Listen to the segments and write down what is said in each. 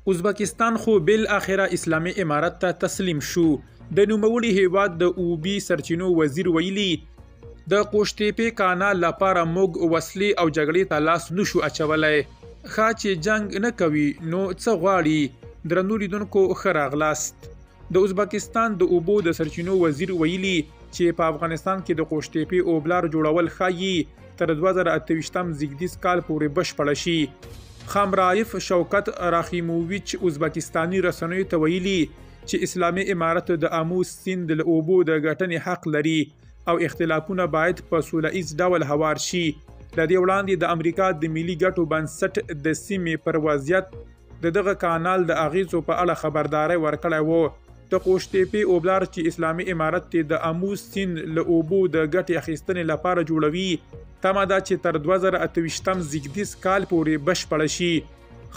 ازبکستان خو بالاخره اسلامي امارت ته تسلیم شو. د نوموړي هیواد د اوبي سرچینو وزیر ویلي د قوشتېپې کانال لپاره موږ وسلې او جګړې ته لاس نشو اچولی. ښه چې جنگ نه کوي نو څه غواړي؟ درنو لیدونکو ښه راغلاست. د ازبکستان د اوبو د سرچینو وزیر ویلي چې په افغانستان کې د قوشتېپې اوبلار جوړول ښایي تر 2028 زیږدیز کال پورې بشپړه شي. خامرایف شوکت راخیموویچ ازبکستاني رسنیو ته ویلي چې اسلامي امارت د اموز سیند له اوبو د ګټنې حق لري او اختلافونه باید په سوله ایز ډول هوار شي. د دې وړاندې د امریکا د ملي ګټو بنسټ د سیمې پر وضعیت د دغه کانال د اغیزو په اړه خبرداري ورکړی و. د قوشتېپې اوبلار چې اسلامي امارت د اموز سیند له اوبو د ګټې اخیستنې لپاره جوړوي تمه ده چې تر 2028 زیږدیز کال پورې بشپړه شي.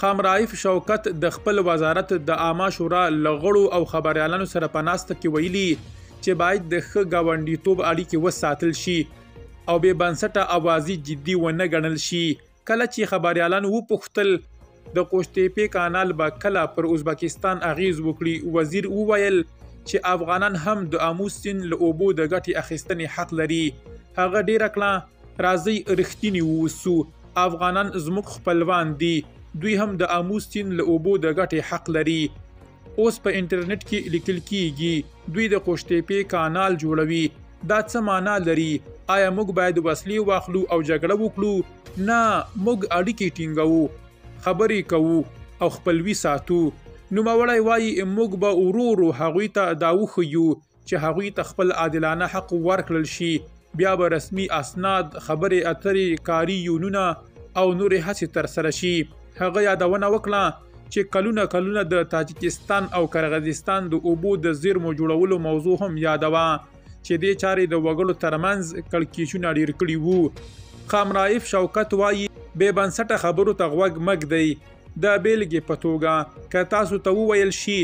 خامرایف شوکت د خپل وزارت د عامه شورا لغړو او خبريالانو سره په ناسته کې ویلي چې باید د ښه ګاونډیتوب اړیکې وساتل شي او بې بنسټه اوازې جدي ونه ګڼل شي. کله چې خبريالانو وپوښتل د قوشتېپې کانال به کله پر ازبکستان اغیز وکړي، وزیر وویل چې افغانان هم د اموز سیند له اوبو د ګټې اخیستنې حق لري. هغه ډیره کړه راځي رښتینی ووسو، افغانان زموږ خپلوان دي، دوی هم د اموز سیند له اوبو د ګټې حق لري. اوس په انټرنیټ کې لیکل کیږي دوی د قوشتېپې کانال جوړوي. دا څه معنا لري؟ آیا موږ باید وسلې واخلو او جګړه وکړو؟ نه، موږ اړیکې ټینګوو، خبرې کوو او خپلوي ساتو. نوموړی وایي موږ به ورو ورو هغوی ته دا وښیو چې هغوی ته خپل عادلانه حق ورکړل شي. بیا به رسمي اسناد، خبرې اترې، کاري یونونه او نورې هڅې ترسره شي. هغه یادونه وکړه چې کلونه د تاجکستان او قرغیزستان د اوبو د زیرمو جوړولو موضوع هم یادوه چې دې چارې د وګړو ترمنځ کړکېچونه ډېر کړي وو. خامرایف شوکت وایي بې بنسټه خبرو ته غوږ مږ دی. د بیلګې په توګه که تاسو ته وویل شي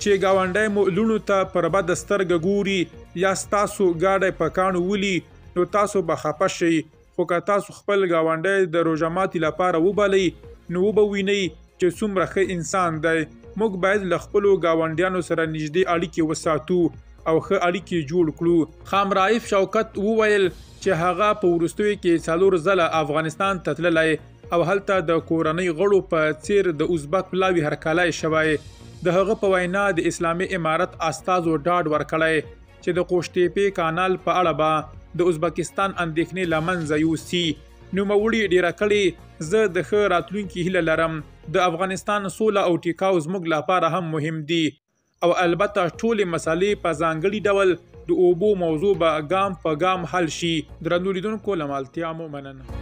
چې ګاونډی مو لوڼو ته پر بده سترګه ګوري یا ستاسو ګاډی په کاڼو ولي نو تاسو به خفه شئ، خو که تاسو خپل ګاونډی د روژه ماتي لپاره وبلئ نو وبه وینئ چې څومره ښه انسان دی. موږ باید له خپلو ګاونډیانو سره نږدې اړیکې وساتو او ښه اړیکې جوړ کړو. خامرایف شوکت وویل چې هغه په وروستیو کې 4 ځله افغانستان ته تللی او هلته د کورنۍ غړو په څیر د ازبک پلاوي هرکلی شوی. د هغه په وینا د اسلامي امارت استازو ډاډ ورکړی چې د قوشتېپې کانال په اړه به د ازبکستان اندېښنې له منځه یوسي. نوموړي ډیره کړې زه د ښه راتلونکي هیله لرم. د افغانستان سوله او ټیکاو زموږ لپاره هم مهم دي او البته ټولې مسلې په ځانګړي ډول د اوبو موضوع به ګام په ګام حل شي. درنو لیدونکو له مالتیا مو مننه.